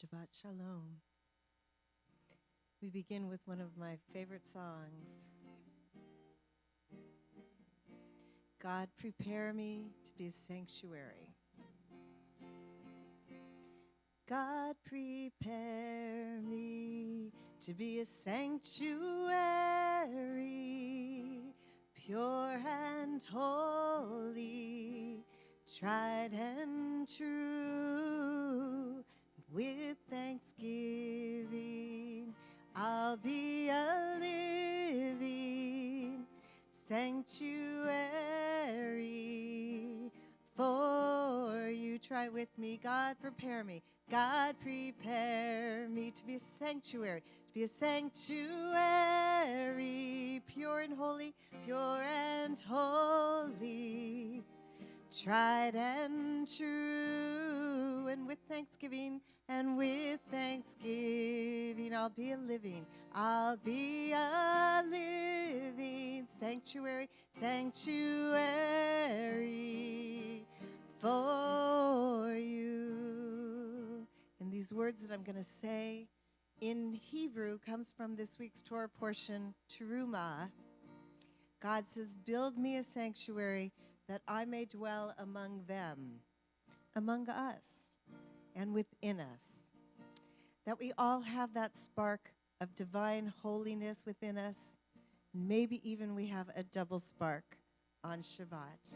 Shabbat Shalom. We begin with one of my favorite songs. God, prepare me to be a sanctuary. God, prepare me to be a sanctuary, pure and holy, tried and true. With thanksgiving, I'll be a living sanctuary for you. Try with me. God, prepare me. God, prepare me to be a sanctuary, pure and holy, tried and true. And with thanksgiving, I'll be a living sanctuary for you. And these words that I'm going to say in Hebrew comes from this week's Torah portion, Terumah. God says, build me a sanctuary that I may dwell among them, among us, and within us. That we all have that spark of divine holiness within us. Maybe even we have a double spark on Shabbat.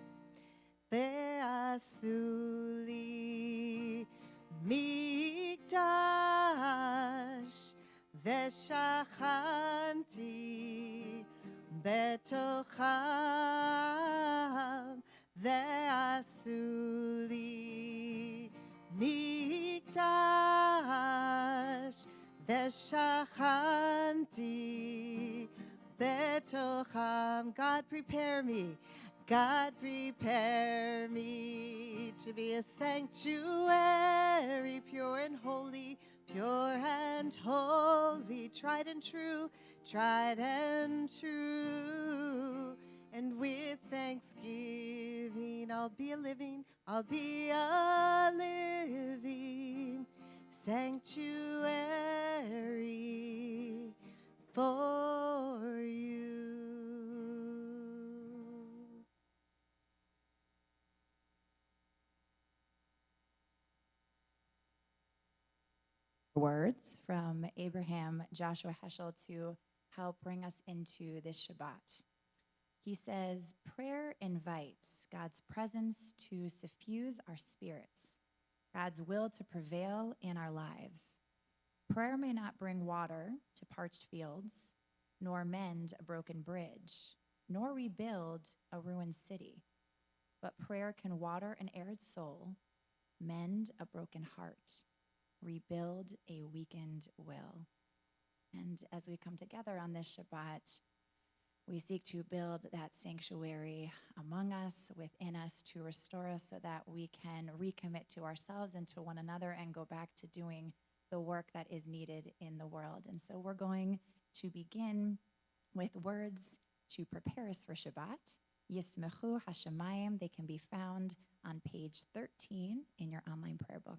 Ve'asu li mikdash ve'shachanti betocham ve'asu li mikdash ve'shachanti betocham. God, prepare me. God, prepare me to be a sanctuary, pure and holy, tried and true, And with thanksgiving, I'll be a living sanctuary for you. Words from Abraham Joshua Heschel to help bring us into this Shabbat. He says, prayer invites God's presence to suffuse our spirits, God's will to prevail in our lives. Prayer may not bring water to parched fields, nor mend a broken bridge, nor rebuild a ruined city. But prayer can water an arid soul, mend a broken heart, rebuild a weakened will. And as we come together on this Shabbat, we seek to build that sanctuary among us, within us, to restore us so that we can recommit to ourselves and to one another and go back to doing the work that is needed in the world. And so we're going to begin with words to prepare us for Shabbat. Yismechu Hashemayim. They can be found on page 13 in your online prayer book.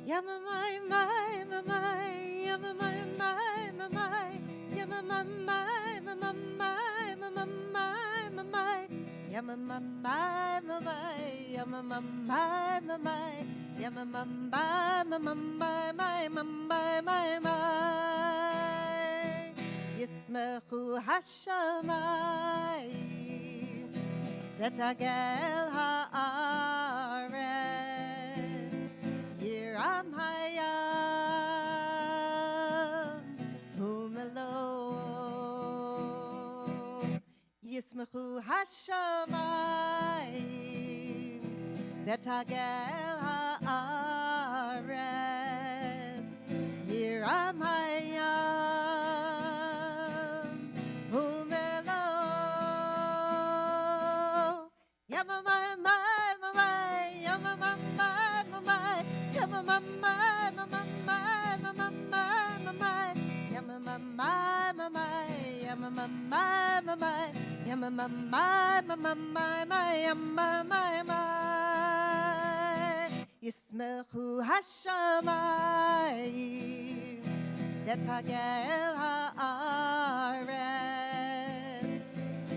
Yamamai, my, mamai, yamamai, my, mamai, yamamai, my, mamai, mamai, mamai, yamamai, my, mamai, yamamai, mamai, yamamai, mamai, mamai, Yismechu Hashemayim, Tetagel haaretz, Yiram hayam, humelo, Yismechu Hashemayim, Tetagel haaretz, Yiram hayam, humelo, Yamamai, my, mamai, yamamai, mamai, yamamai, mamai, mamai, mamai, yamamai, mamai, yamamai, mamai, yamamai, mamai, yamamai, ישמחו השמיים ותגל הארץ,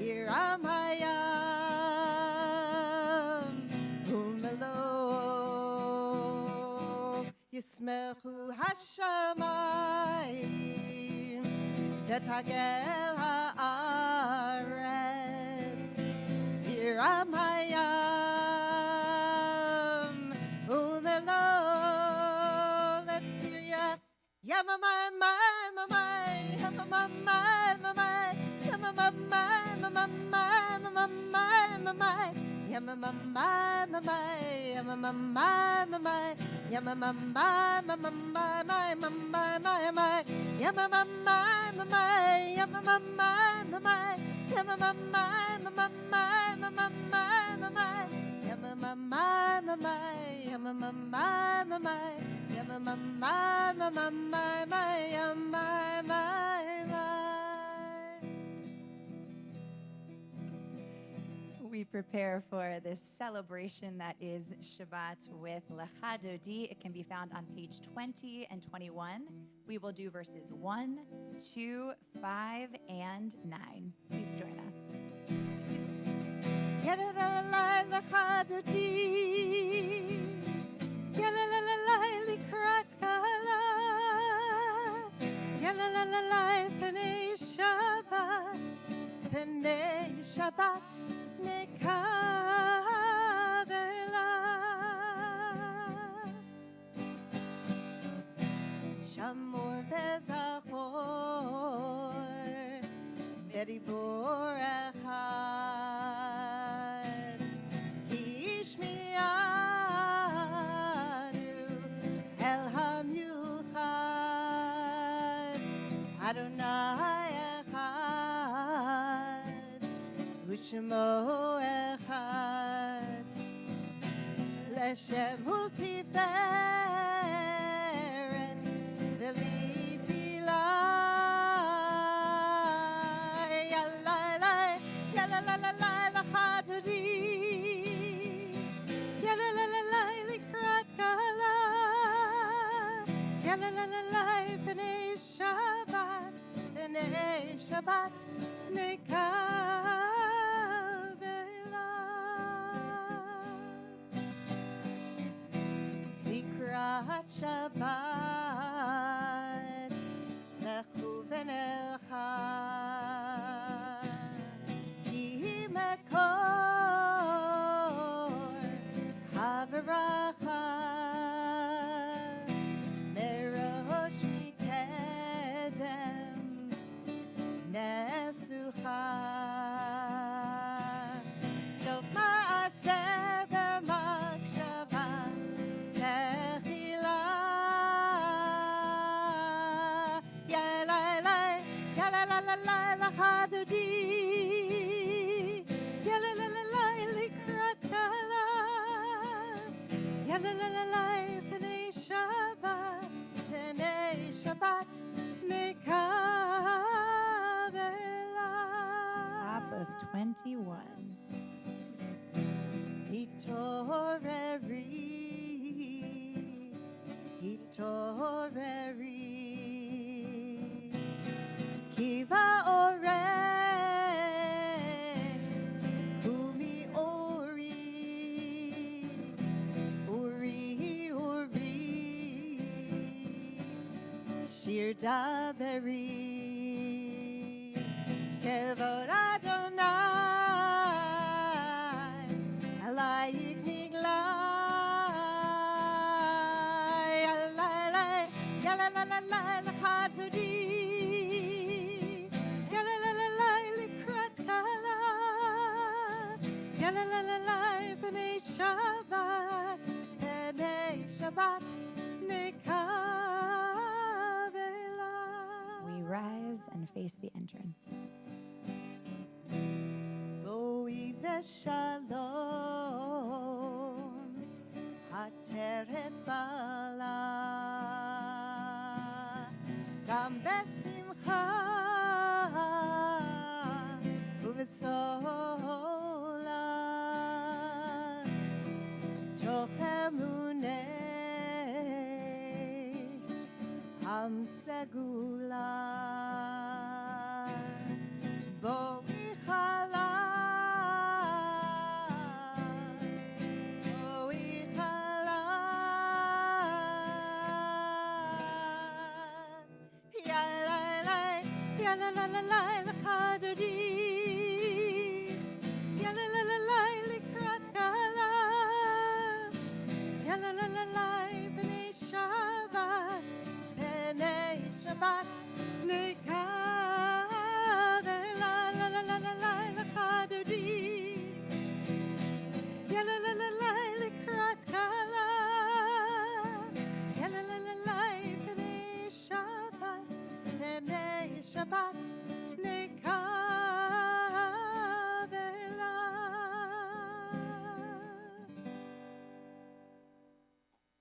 ירם הים ומלואו. ישמחו השמיים ותגל הארץ, ירם הים ומלואו. Let's hear ya. Yamamai, my, my, yamamai, my, my, yamamai, my, my, my, my, yamamai, my, my, yamamai, my, yamamai, my, my, my, yamamai, my, yamamai, my, We prepare for this celebration that is Shabbat with Lecha Dodi. It can be found on page 20 and 21. We will do verses 1, 2, 5, and 9. Please join us. Shabbat nekavela Shamor bezachor beribor echad Hishmianu el hamyuchad Adonai echad Ushmo echad Leshem multiferet Velitila Yalalai Yalalalai Lachadodi Yalalalai Likrat Kala Yalalalai B'nei Shabbat B'nei Shabbat Nekavela Likrat Shabbat Lechu v'nelcha Ki mekor haveracha Merosh mikedem Nesucha Sof ma'aseh v'makshava Techila Yalalai Yalalalai Lachadodi Yalalalai Likrat Kala Yalalalai B'nei Shabbat B'nei Shabbat Nekavela Top of 21. Hitoreri Hitoreri Kiva ore Umi ori Uri uri Shir daveri Kevod Adonai Alayik niglai Yalalai Yalalalai Lachadodi Yalalalai Likrat Kala Yalalalai B'nei Shabbat B'nei Shabbat Nekavela We rise and face the entrance. Boi v'shalom Hateret bala Gam besimcha Uvetzola Toch emune לגאולה. בואי חלל, בואי חלל. יאללה לה לה לה לחדרים, יאללה לה לה לה לקראת קהלה, יאללה לה לה לה בני שבת, בני שבת נקווה, לה לה לה לה לה לחדרים, יאללה לה לה לה לקראת קהלה, יאללה לה לה לה בני שבת, בני שבת נקווה לה.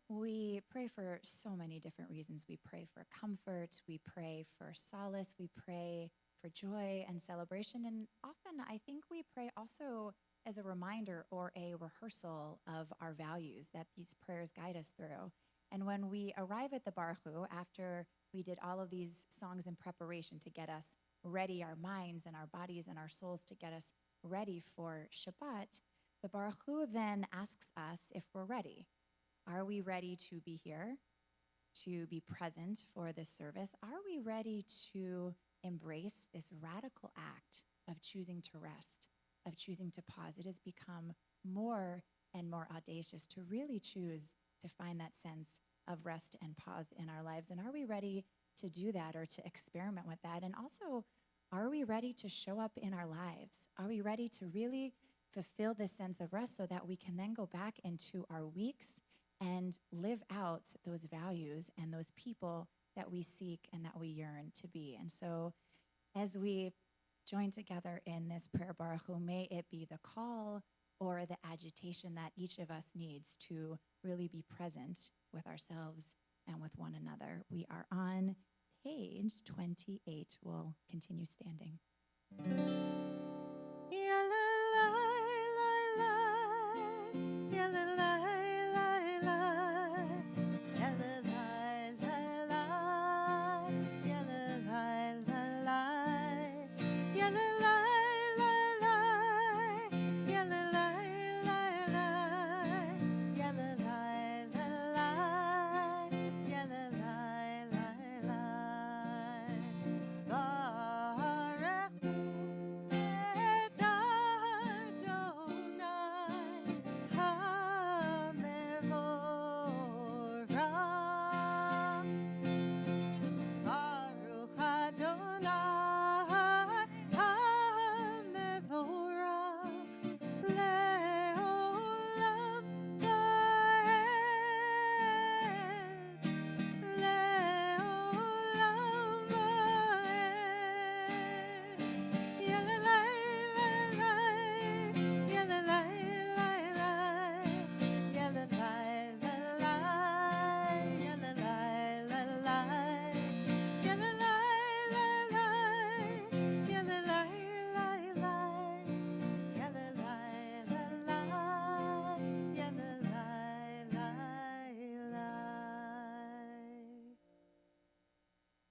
We pray for so many different reasons. We pray for comfort, we pray for solace, we pray for joy and celebration. And often I think we pray also as a reminder or a rehearsal of our values that these prayers guide us through. And when we arrive at the Baruch Hu, after we did all of these songs in preparation to get us ready, our minds and our bodies and our souls to get us ready for Shabbat, the Baruch Hu then asks us if we're ready. Are we ready to be here, to be present for this service? Are we ready to embrace this radical act of choosing to rest, of choosing to pause? It has become more and more audacious to really choose to find that sense of rest and pause in our lives. And are we ready to do that or to experiment with that? And also, are we ready to show up in our lives? Are we ready to really fulfill this sense of rest so that we can then go back into our weeks and live out those values and those people that we seek and that we yearn to be? And so as we join together in this prayer Baruch Hu, may it be the call or the agitation that each of us needs to really be present with ourselves and with one another. We are on page 28. We'll continue standing.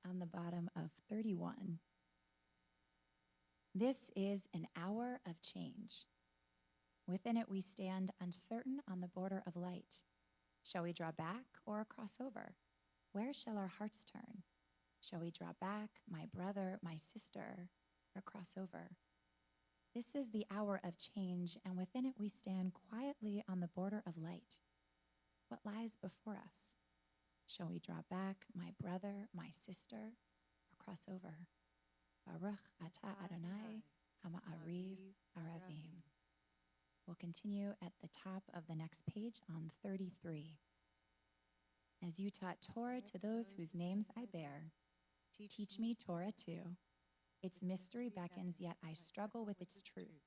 On the bottom of 31. This is an hour of change. Within it we stand uncertain on the border of light. Shall we draw back or cross over? Where shall our hearts turn? Shall we draw back, my brother, my sister, or cross over? This is the hour of change, and within it we stand quietly on the border of light. What lies before us? Shall we draw back, my brother, my sister, or cross over? Baruch atah Adonai ha'ma'ariv aravim. We'll continue at the top of the next page on 33. As you taught Torah to those whose names I bear, teach me Torah too. Its mystery beckons, yet I struggle with its truth.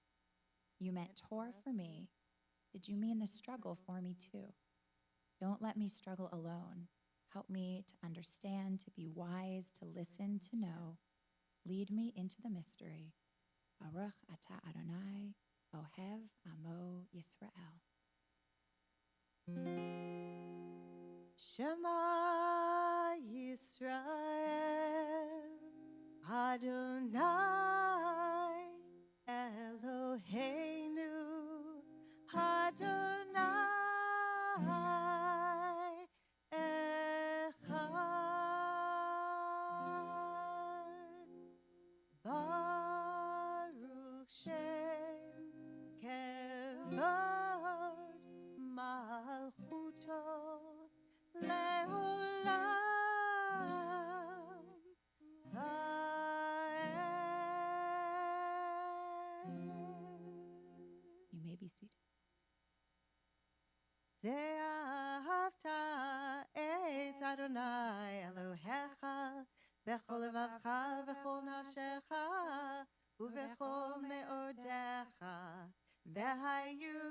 You meant Torah for me. Did you mean the struggle for me too? Don't let me struggle alone. Help me to understand, to be wise, to listen, to know. Lead me into the mystery. Baruch atah Adonai, Ohev Amo Yisrael. Shema Yisrael, Adonai Eloheinu, Adonai Echad. Baruch Shem Kevod Malchuto Leolam Vaed. You may be seated. Ve'ahavta et Adonai Elohecha bechol levavcha v'chol nafshecha u'vechol me'odecha v'hayu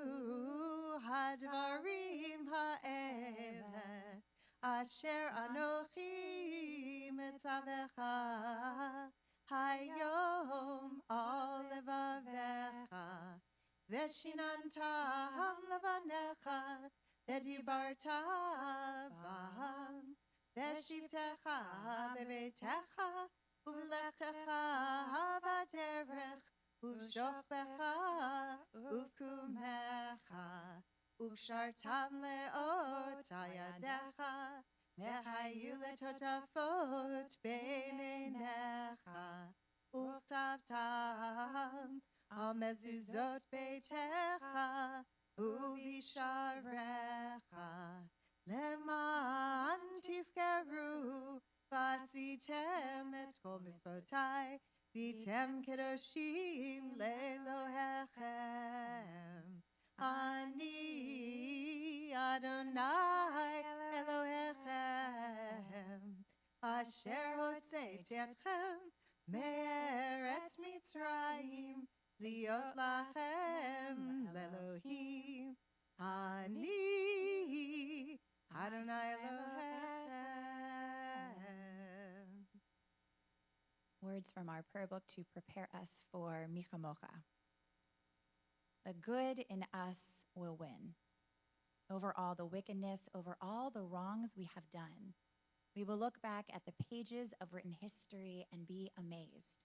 hadvarim ha'ele asher anochi metzavecha hayom al levavecha v'shinantam levanecha v'dibarta bam v'shivtecha b'beitecha u'lechtecha b'derech u'shokbecha u'kumecha u'kshartam le'ota yadecha v'hayu letotafot b'neinecha u'chtavtam al mezuzot beitecha u'visharecha leman tizkeru v'asitem et kol mitzvotai v'tem kedoshim le'elohechem. Ani Adonai Elohechem asher hotzeitechem me'eretz Mitzrayim liot lachem le'Elohim. Ani Adonai Elohechem. Words from our prayer book to prepare us for Michamocha. The good in us will win. Over all the wickedness, over all the wrongs we have done, we will look back at the pages of written history and be amazed.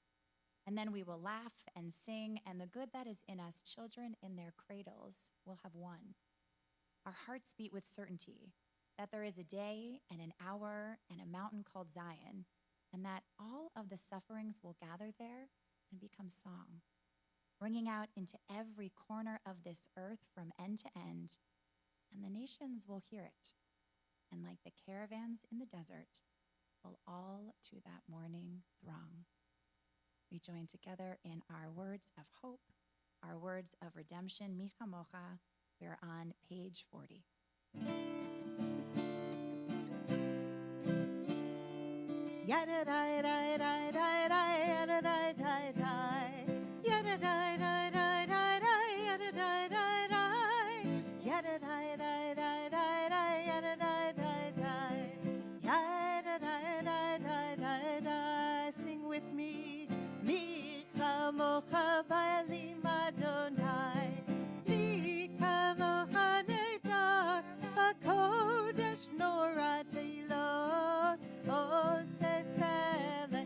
And then we will laugh and sing, and the good that is in us, children in their cradles, will have won. Our hearts beat with certainty that there is a day and an hour and a mountain called Zion, and that all of the sufferings will gather there and become song, ringing out into every corner of this earth from end to end, and the nations will hear it. And like the caravans in the desert, will all to that morning throng. We join together in our words of hope, our words of redemption, Michamocha. We're on page 40. Sing with me, Mi chamocha ba'elim Adonai, Mi chamocha nedar b'kodesh nora teilot, Oseh pele,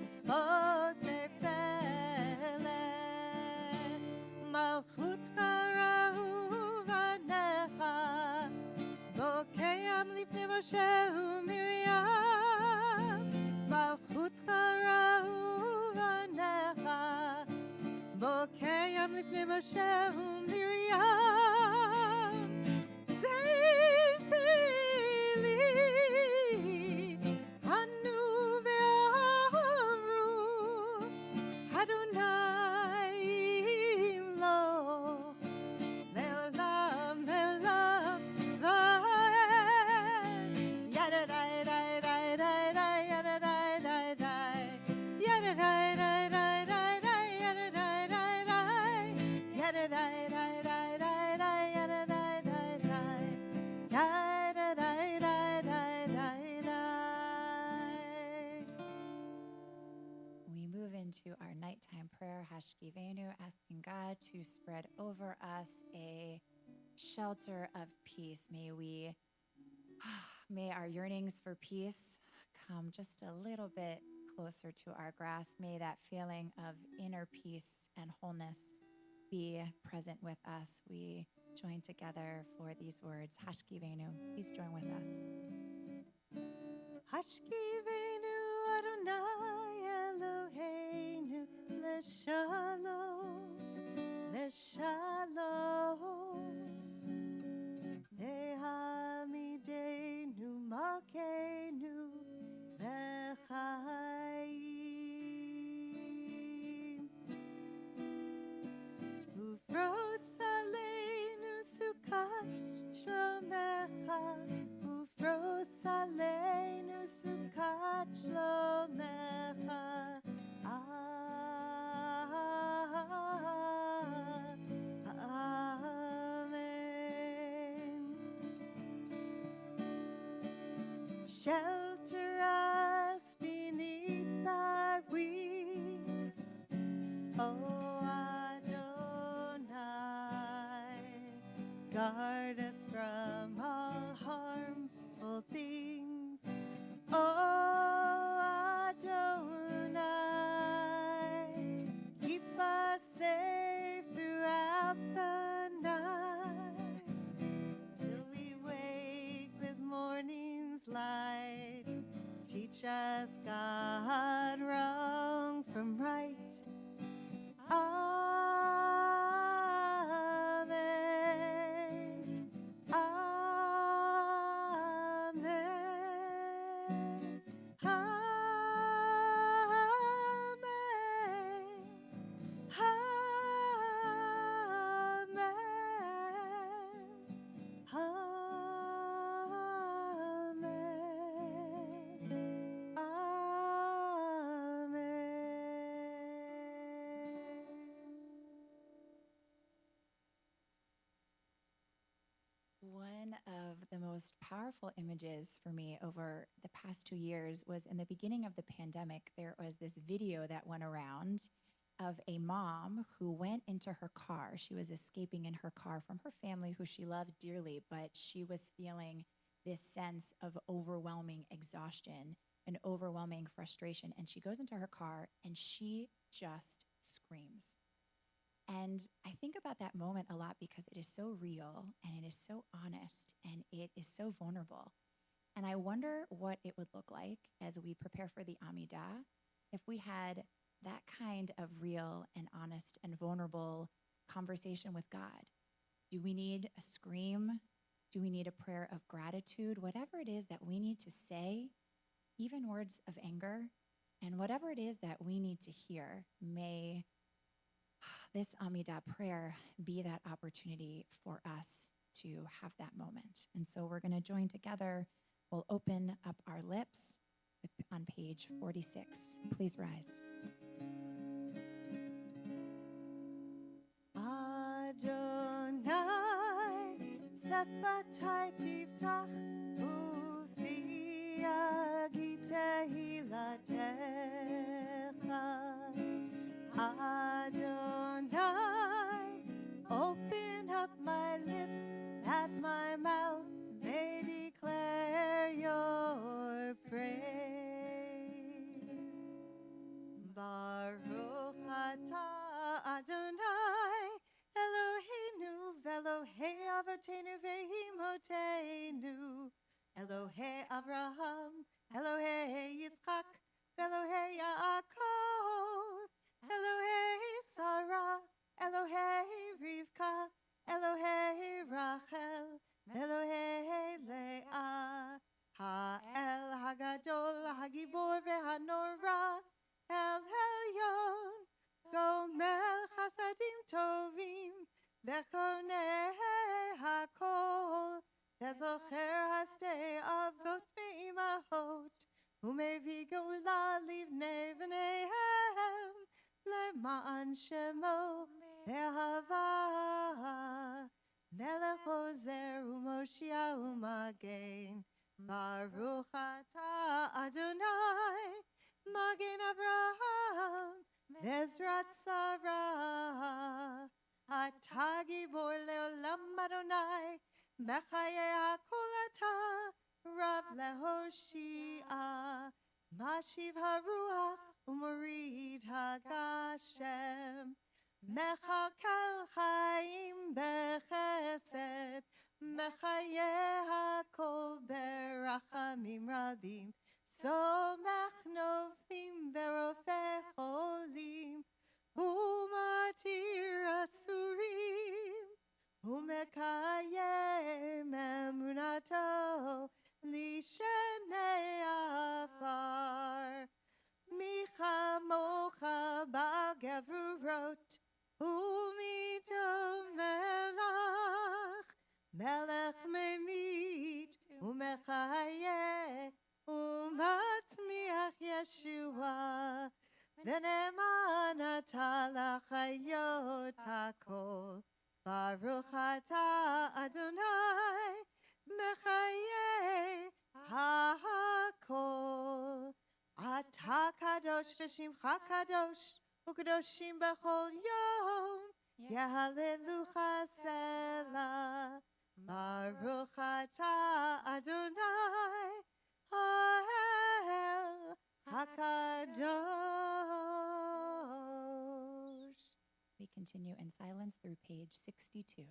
malchutcha ra'uvanecha, bokeam lifnei Moshe u'Miriam, malchutcha ra'uvanecha, bokeam lifnei Moshe u'Miriam, zeisili, hanu ve'amru, Adonai lo, le'olam, le'olam, va'ed, yadadai-dai-dai-dai-dai, yadadai-dai-dai, yadadai-dai-dai-dai-dai, yadadai-dai-dai, yadadai-dai-dai-dai-dai, yadadai-dai-dai, yadadai-dai-dai-dai. We move into our nighttime prayer, Hashkivenu, asking God to spread over us a shelter of peace. May we May our yearnings for peace come just a little bit closer to our grasp. May that feeling of inner peace and wholeness be present with us. We join together for these words. Hashkivenu. Please join with us. Hashkivenu Adonai Eloheinu Leshalom, Leshalom. Dehamidenu Malkeinu Lechaim. Ufros Aleinu Sukkot Shlomecha, Ufros Aleinu Sukkot Shlomecha. Amen. Shelter us beneath thy wings, O Adonai. Guard us from all harmful things, O Adonai. Keep us safe throughout the night, till we wake with morning's light. Teach us, God, wrong from right. Amen. Amen. One of the most powerful images for me over the past 2 years was in the beginning of the pandemic. There was this video that went around of a mom who went into her car. She was escaping in her car from her family who she loved dearly, but she was feeling this sense of overwhelming exhaustion and overwhelming frustration. And she goes into her car and she just screams. And I think about that moment a lot because it is so real and it is so honest and it is so vulnerable. And I wonder what it would look like as we prepare for the Amidah if we had that kind of real and honest and vulnerable conversation with God. Do we need a scream? Do we need a prayer of gratitude? Whatever it is that we need to say, even words of anger, and whatever it is that we need to hear, may this Amidah prayer be that opportunity for us to have that moment. And so we're going to join together. We'll open up our lips on page 46. Please rise. Adonai, Sefatai Tiftach, Ufi Agitehilatecha. Adonai, open up my lips, that my mouth may declare your praise. Baruch atah Adonai, Eloheinu ve'Elohei Avotenu ve'Imotenu, Elohei Avraham, Elohei Yitzchak, Elohei Yaakov, Elohei Sarah, Elohei Rivka, Elohei Rachel, Elohei Leah, Ha'el Hagadol, Hagibor ve'Hanora, El Elyon, Gomel Chasadim Tovim, Bechonei Hakol, Bezocher Hasdei Avot ve'Imahot, Umevi Geula Livnei V'neihem, Le'ma'an Shemo Be'ahava, Melech Ozer u'Moshia u'Magen, Baruch atah Adonai, Magen Avraham, Bezrat Sarah, Atah Gibor Le'olam Adonai, Mechaye HaKol atah, Rav lehoshia, Mashiv haruach umorid hagashem, Mechakal chaim bechesed, Mechaye hakol berachamim rabim, Somech novim berofeh cholim, Umatir asurim, Umekayem emunato, Lishenei afar. Micha mocha bagavurot, Umito melach, Melech memit, Umechaye, Umatzmiach Yeshua, Venemanata lachayot hakol, Baruch ata Adonai, Mechaye hakol. Ata kadosh v'shimcha kadosh, u'kadoshim b'chol yom, Yehalelucha Selah. Baruch ata Adonai, Ha'el HaKadosh. We continue in silence through page 62.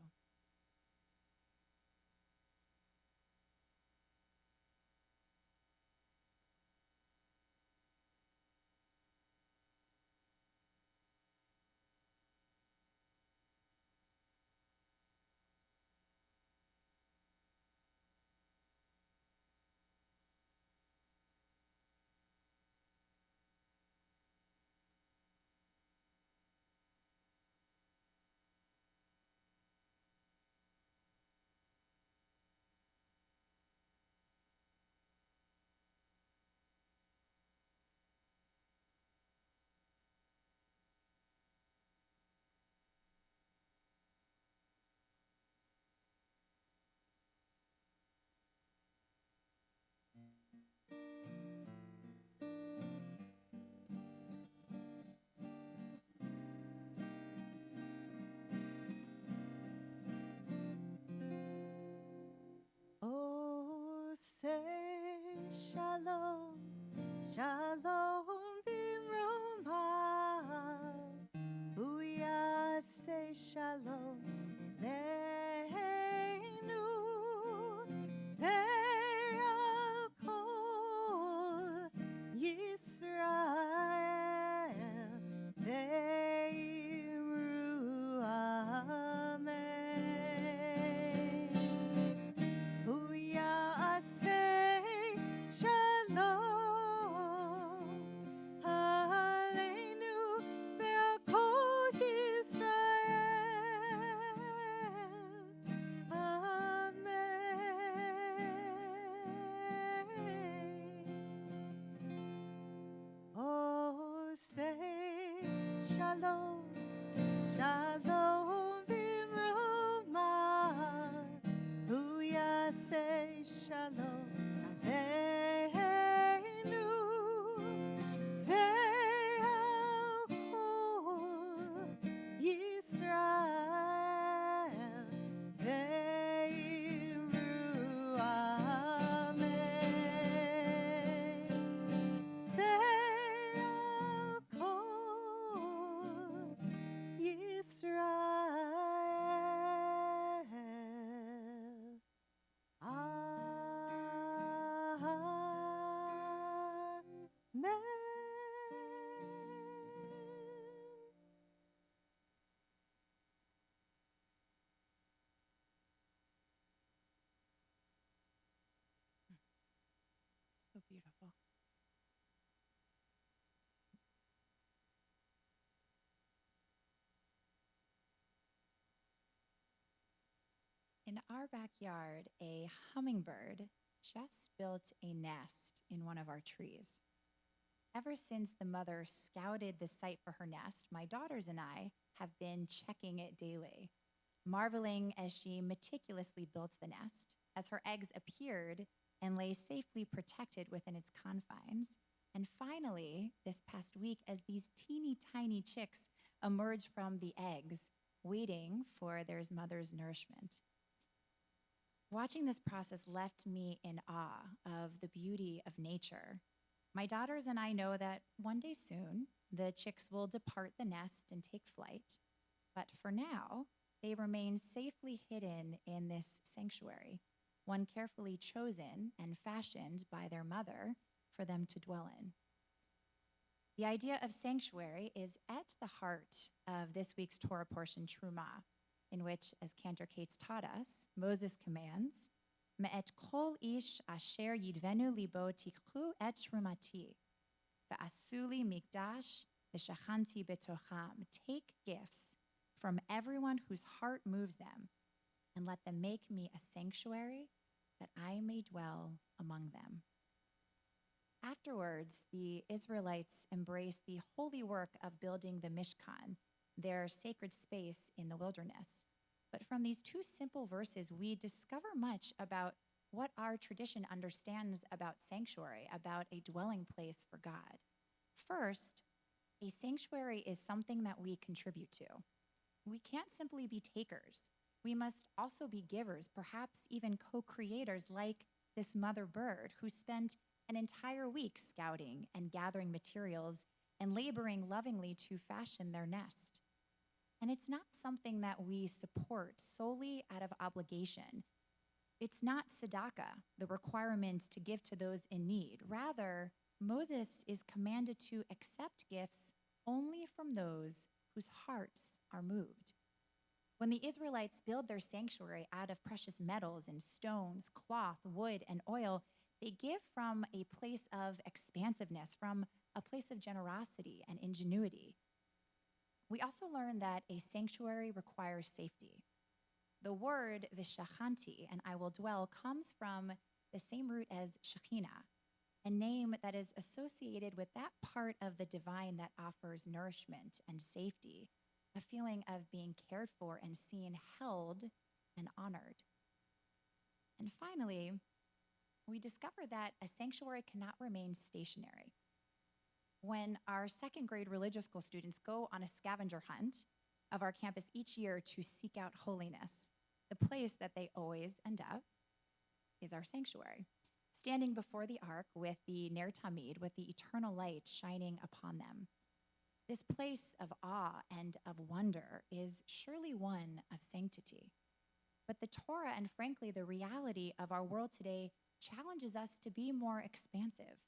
Oh, say shalom, shalom bimromah. Booyah, say shalom, leinu, ve'al kol Yisrael, ve'imru amen. Booyah, say shalom, aleinu, ve'al kol Yisrael, amen. Oh, say shalom, shalom bimromah. Booyah, say shalom, aleinu, ve'al kol Yisrael, ve'imru amen. Ve'al kol Yisrael, amen. So beautiful. In our backyard, a hummingbird just built a nest in one of our trees. Ever since the mother scouted the site for her nest, my daughters and I have been checking it daily, marveling as she meticulously built the nest, as her eggs appeared and lay safely protected within its confines. And finally, this past week, as these teeny tiny chicks emerged from the eggs, waiting for their mother's nourishment. Watching this process left me in awe of the beauty of nature. My daughters and I know that one day soon, the chicks will depart the nest and take flight. But for now, they remain safely hidden in this sanctuary, one carefully chosen and fashioned by their mother for them to dwell in. The idea of sanctuary is at the heart of this week's Torah portion, Truma, in which, as Cantor Cates taught us, Moses commands, Me'et kol ish asher yidvenu libo tikchu et trumati, ve'asuli mikdash v'shachanti betocham. Take gifts from everyone whose heart moves them, and let them make me a sanctuary that I may dwell among them. Afterwards, the Israelites embraced the holy work of building the Mishkan, their sacred space in the wilderness. But from these two simple verses, we discover much about what our tradition understands about sanctuary, about a dwelling place for God. First, a sanctuary is something that we contribute to. We can't simply be takers. We must also be givers, perhaps even co-creators like this mother bird who spent an entire week scouting and gathering materials and laboring lovingly to fashion their nest. And it's not something that we support solely out of obligation. It's not tzedakah, the requirement to give to those in need. Rather, Moses is commanded to accept gifts only from those whose hearts are moved. When the Israelites build their sanctuary out of precious metals and stones, cloth, wood, and oil, they give from a place of expansiveness, from a place of generosity and ingenuity. We also learn that a sanctuary requires safety. The word v'shachanti, and I will dwell, comes from the same root as Shekhinah, a name that is associated with that part of the divine that offers nourishment and safety, a feeling of being cared for and seen, held, and honored. And finally, we discover that a sanctuary cannot remain stationary. When our second grade religious school students go on a scavenger hunt of our campus each year to seek out holiness, the place that they always end up is our sanctuary, standing before the ark with the Ner Tamid, with the eternal light shining upon them. This place of awe and of wonder is surely one of sanctity. But the Torah, and frankly, the reality of our world today, challenges us to be more expansive.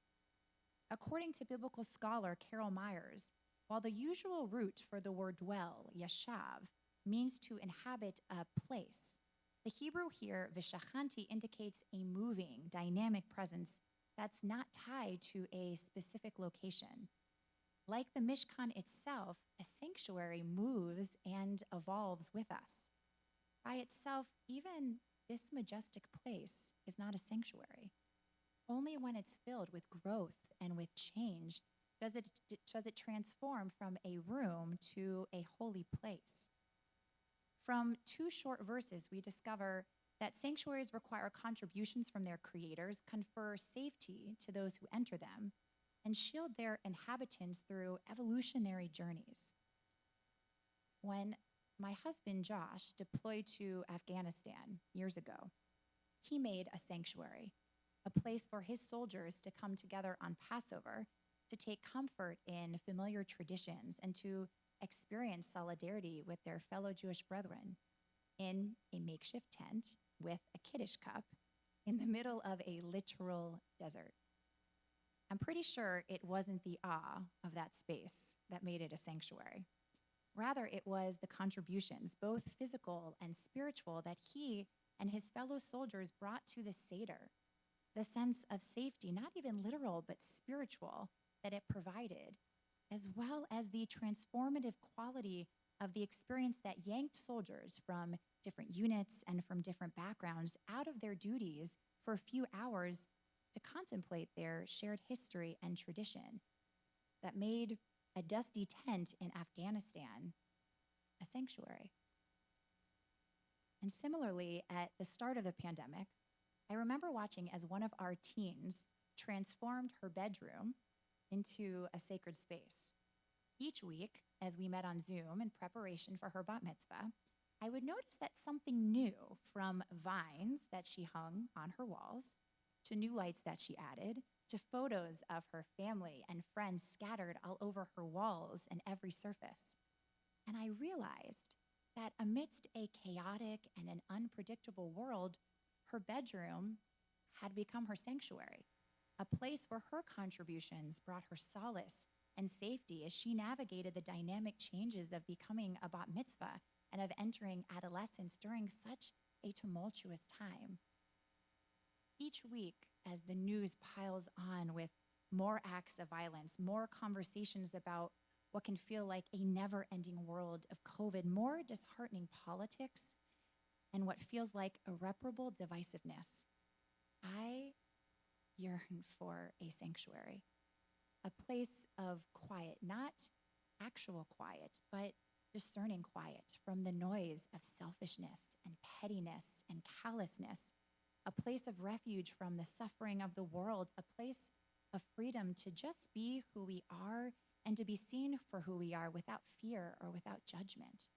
According to biblical scholar Carol Myers, while the usual root for the word dwell, yashav, means to inhabit a place, the Hebrew here, v'shachanti, indicates a moving, dynamic presence that's not tied to a specific location. Like the Mishkan itself, a sanctuary moves and evolves with us. By itself, even this majestic place is not a sanctuary. Only when it's filled with growth and with change does it transform from a room to a holy place. From two short verses, we discover that sanctuaries require contributions from their creators, confer safety to those who enter them, and shield their inhabitants through evolutionary journeys. When my husband, Josh, deployed to Afghanistan years ago, he made a sanctuary, a place for his soldiers to come together on Passover, to take comfort in familiar traditions, and to experience solidarity with their fellow Jewish brethren in a makeshift tent with a Kiddush cup in the middle of a literal desert. I'm pretty sure it wasn't the awe of that space that made it a sanctuary. Rather, it was the contributions, both physical and spiritual, that he and his fellow soldiers brought to the Seder, the sense of safety, not even literal, but spiritual, that it provided, as well as the transformative quality of the experience that yanked soldiers from different units and from different backgrounds out of their duties for a few hours to contemplate their shared history and tradition, that made a dusty tent in Afghanistan a sanctuary. And similarly, at the start of the pandemic, I remember watching as one of our teens transformed her bedroom into a sacred space. Each week, as we met on Zoom in preparation for her bat mitzvah, I would notice that something new, from vines that she hung on her walls, to new lights that she added, to photos of her family and friends scattered all over her walls and every surface. And I realized that amidst a chaotic and an unpredictable world, her bedroom had become her sanctuary, a place where her contributions brought her solace and safety as she navigated the dynamic changes of becoming a bat mitzvah and of entering adolescence during such a tumultuous time. Each week, as the news piles on with more acts of violence, more conversations about what can feel like a never-ending world of COVID, more disheartening politics, and what feels like irreparable divisiveness, I yearn for a sanctuary, a place of quiet, not actual quiet, but discerning quiet from the noise of selfishness and pettiness and callousness, a place of refuge from the suffering of the world, a place of freedom to just be who we are and to be seen for who we are without fear or without judgment,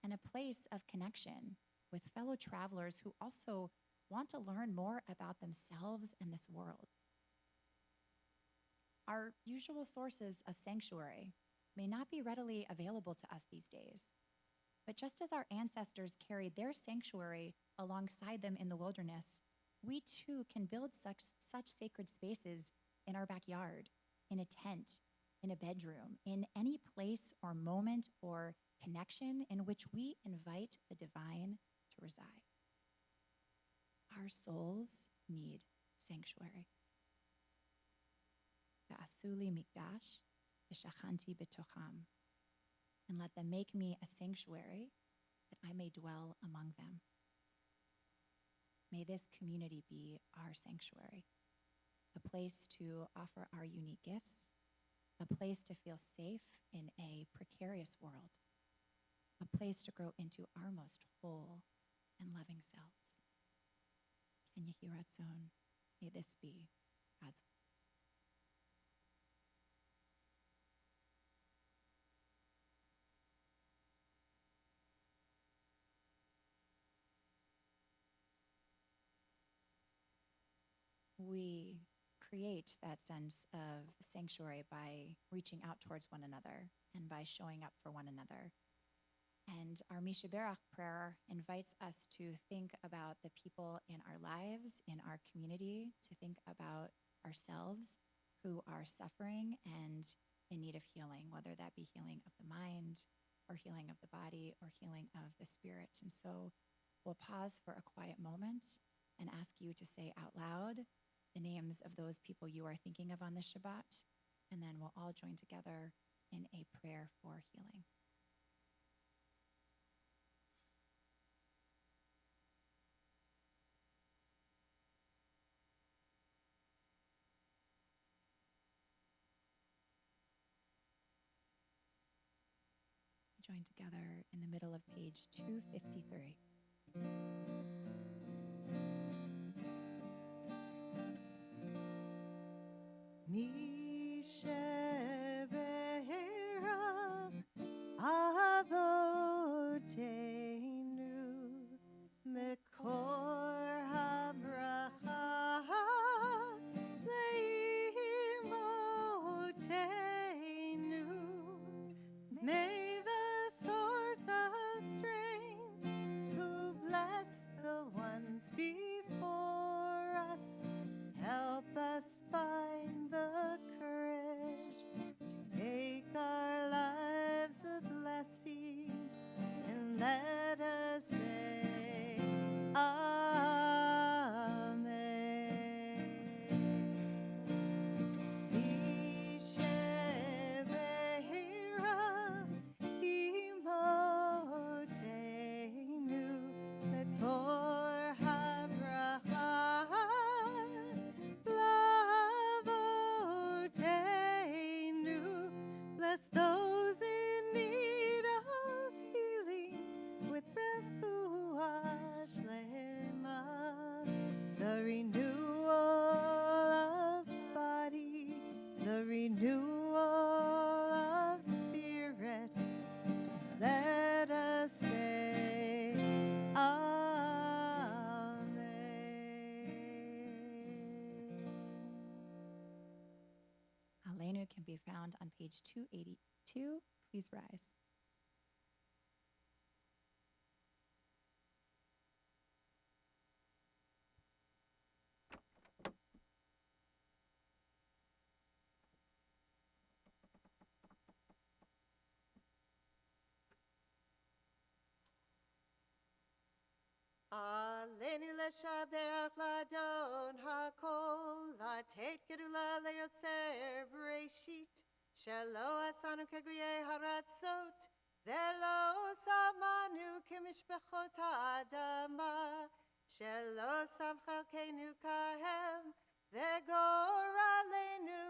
and a place of connection with fellow travelers who also want to learn more about themselves and this world. Our usual sources of sanctuary may not be readily available to us these days, but just as our ancestors carried their sanctuary alongside them in the wilderness, we too can build such sacred spaces in our backyard, in a tent, in a bedroom, in any place or moment or connection in which we invite the divine to reside. Our souls need sanctuary. V'asuli mikdash v'shachanti betocham, and let them make me a sanctuary that I may dwell among them. May this community be our sanctuary, a place to offer our unique gifts, a place to feel safe in a precarious world, a place to grow into our most whole and loving selves. Ken Yehi Ratzon, may this be God's will. We create that sense of sanctuary by reaching out towards one another and by showing up for one another. And our Mishaberach prayer invites us to think about the people in our lives, in our community, to think about ourselves who are suffering and in need of healing, whether that be healing of the mind or healing of the body or healing of the spirit. And so we'll pause for a quiet moment and ask you to say out loud the names of those people you are thinking of on this Shabbat, and then we'll all join together in a prayer for healing. Join together in the middle of page 253. Mishabera avotenu mekor habracha leimotenu. May the source of strength, who bless the ones before us, help us find the courage to make our lives a blessing, and let us say Amen. Mishabera imotenu mekor habracha lavotenu. Bless those in need of healing, found on page 282. Please rise. Aleni leshaber ladon hakol latet gedula leyoser breshit shelo asanu keguye haratzot velo samanu kemishbechot adama shelo samchalkenu kahem vegoralenu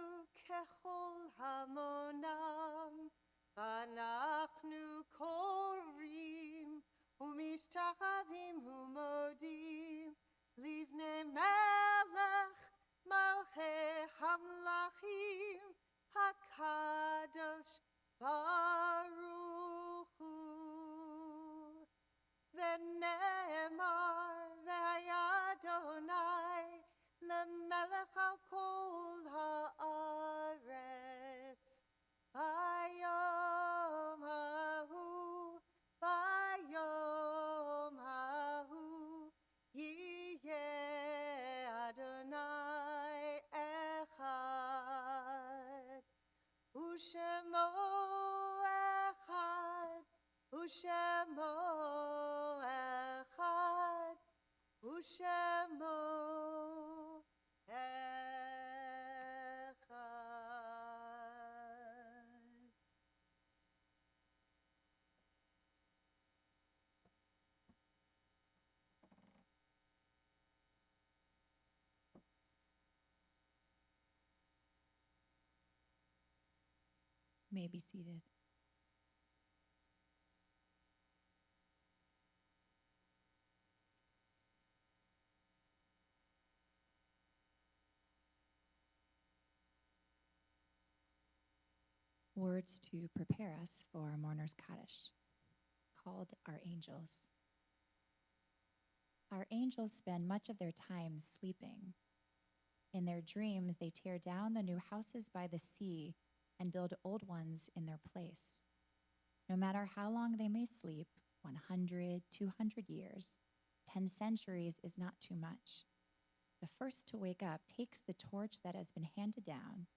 kechol hamonam vanachnu korim ומשתחווים ומודים לבני מלך מלכי המלכים הקדוש ברוך הוא. ונאמר והיה אדוני למלך על כל הארץ ביום ההוא ביום ההוא יהיה אדוני אחד ושמו אחד ושמו אחד ושמו אחד. May be seated. Words to prepare us for Mourner's Kaddish, called Our Angels. Our angels spend much of their time sleeping. In their dreams, they tear down the new houses by the sea and build old ones in their place. No matter how long they may sleep, 100, 200 years, 10 centuries is not too much. The first to wake up takes the torch that has been handed down,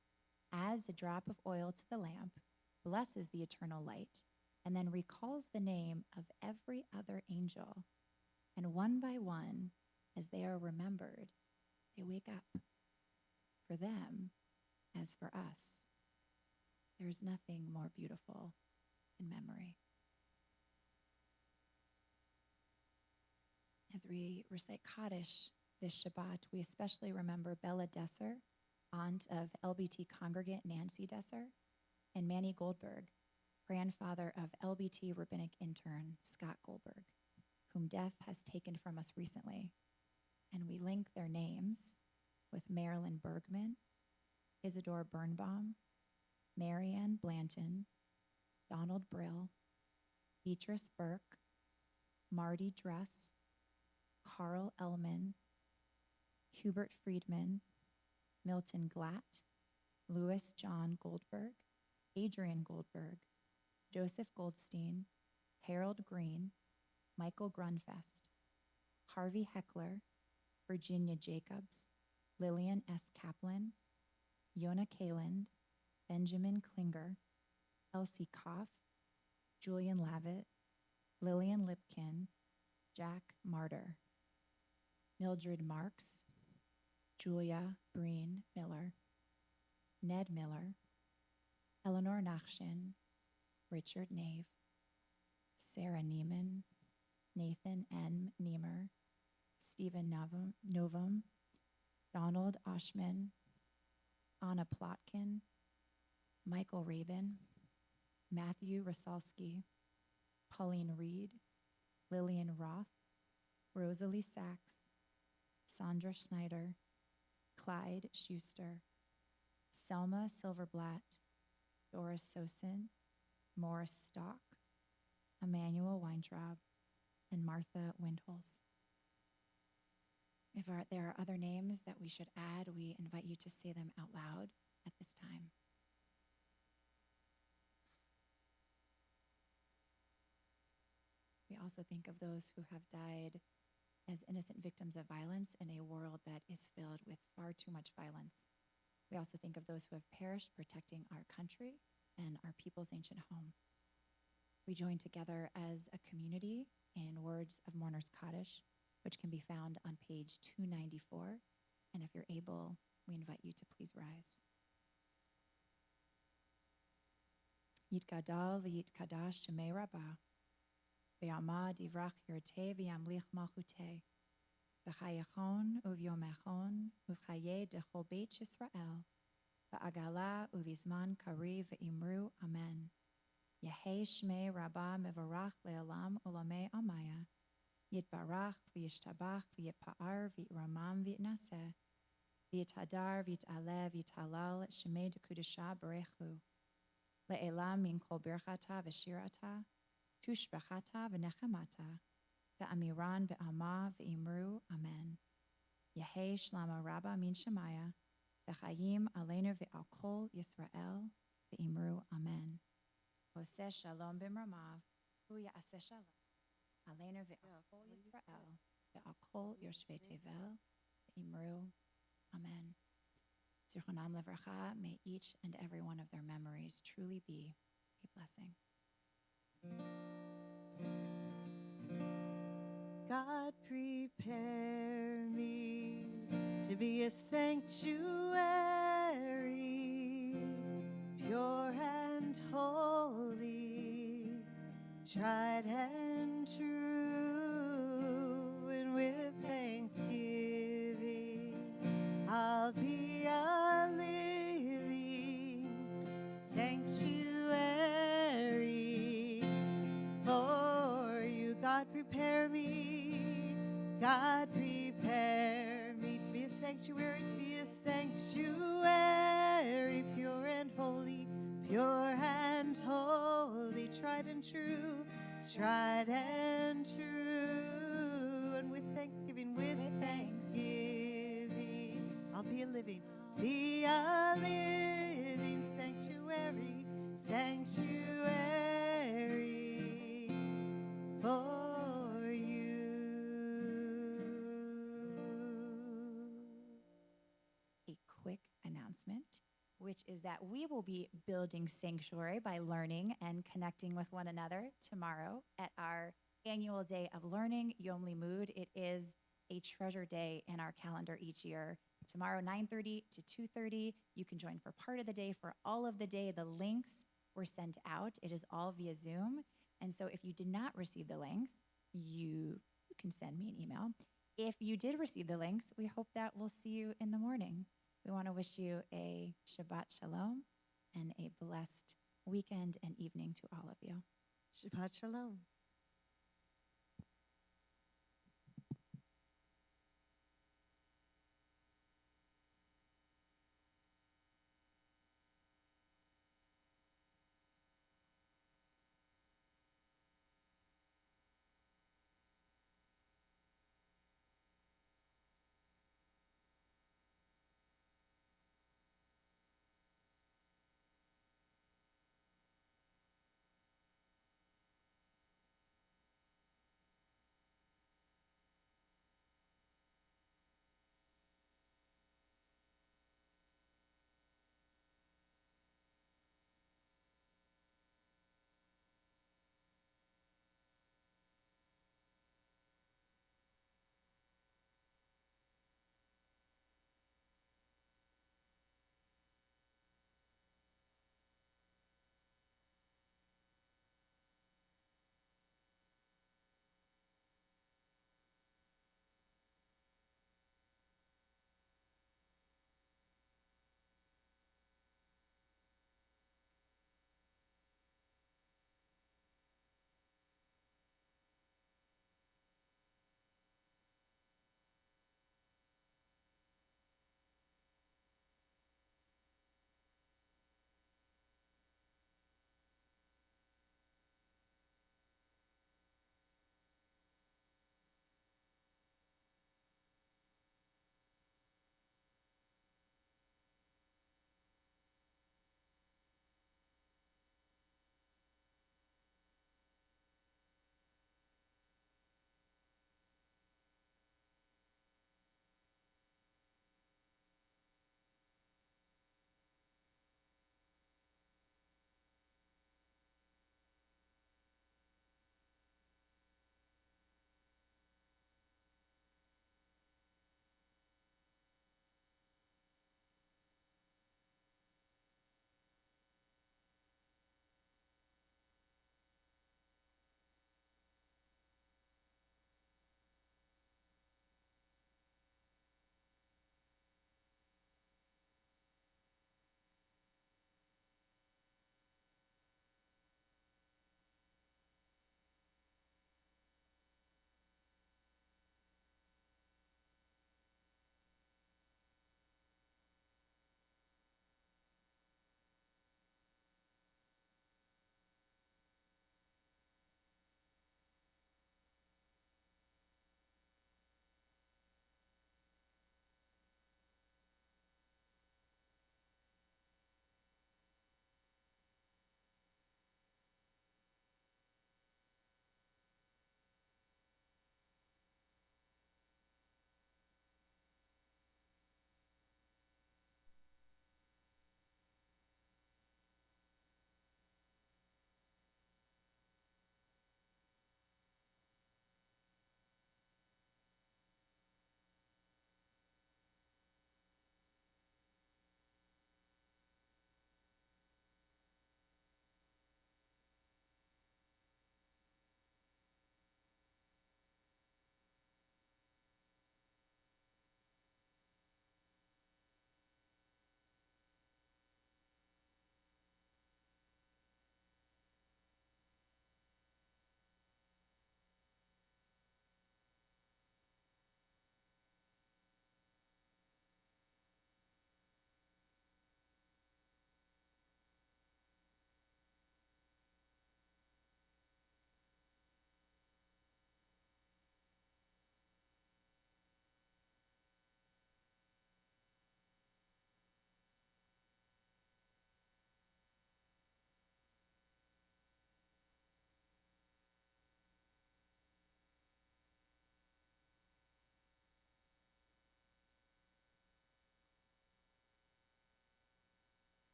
adds a drop of oil to the lamp, blesses the eternal light, and then recalls the name of every other angel. And one by one, as they are remembered, they wake up. For them, as for us, there is nothing more beautiful in memory. As we recite Kaddish this Shabbat, we especially remember Bella Desser, aunt of LBT congregant Nancy Desser, and Manny Goldberg, grandfather of LBT rabbinic intern Scott Goldberg, whom death has taken from us recently. And we link their names with Marilyn Bergman, Isidore Birnbaum, Marianne Blanton, Donald Brill, Beatrice Burke, Marty Dress, Carl Ellman, Hubert Friedman, Milton Glatt, Louis John Goldberg, Adrian Goldberg, Joseph Goldstein, Harold Green, Michael Grunfest, Harvey Heckler, Virginia Jacobs, Lillian S. Kaplan, Yona Kaland, Benjamin Klinger, Elsie Koff, Julian Lavitt, Lillian Lipkin, Jack Martyr, Mildred Marks, Julia Breen Miller, Ned Miller, Eleanor Nachshin, Richard Nave, Sarah Neiman, Nathan N. Niemer, Stephen Novum, Donald Oshman, Anna Plotkin, Michael Rabin, Matthew Rosalski, Pauline Reed, Lillian Roth, Rosalie Sachs, Sandra Schneider, Clyde Schuster, Selma Silverblatt, Doris Sosin, Morris Stock, Emmanuel Weintraub, and Martha Windholz. If there are other names that we should add, we invite you to say them out loud at this time. We also think of those who have died as innocent victims of violence in a world that is filled with far too much violence. We also think of those who have perished protecting our country and our people's ancient home. We join together as a community in Words of Mourner's Kaddish, which can be found on page 294. And if you're able, we invite you to please rise. Yitgadal v'yitkadash shemei Rabbah, v'yamad ivrach yorteh v'yamlich malchuteh, v'chayechon uvyomechon uvchaye dechol beit Yisrael, v'agala uvizman kari v'imru amen. Yehei shmei Rabbah mevarach le'olam ulamei amaya, yitbarach v'yishtabach v'yitpa'ar v'yiramam v'yitnaseh, v'yitadar v'yit'aleh v'yithalal shmei dekudusha berechu, le'elam min kol birchata v'shirata, tushbachata v'nechemata, v'amiran v'ama v'imru amen. Yehei shlama Rabbah min shemaya, v'chayim aleinu v'al kol Yisrael v'imru amen. Oseh shalom b'mramav, hu ya'aseh shalom, aleinu v'al kol Yisrael v'al kol yoshvei tevel v'imru amen. Zichronam levracha, may each and every one of their memories truly be a blessing. God, prepare me to be a sanctuary, pure and holy, tried and true, and with thanksgiving I'll be a living sanctuary for you. God, prepare me. God, prepare me to be a sanctuary, pure and holy, tried and true, and with thanksgiving, I'll be a living sanctuary for you. A quick announcement, which is that we will be building sanctuary by learning and connecting with one another tomorrow at our annual day of learning, Yom Limud. It is a treasure day in our calendar each year. Tomorrow, 9:30 to 2:30. You can join for part of the day. For all of the day, the links were sent out. It is all via Zoom. And so if you did not receive the links, you can send me an email. If you did receive the links, we hope that we'll see you in the morning. We want to wish you a Shabbat Shalom and a blessed weekend and evening to all of you. Shabbat Shalom.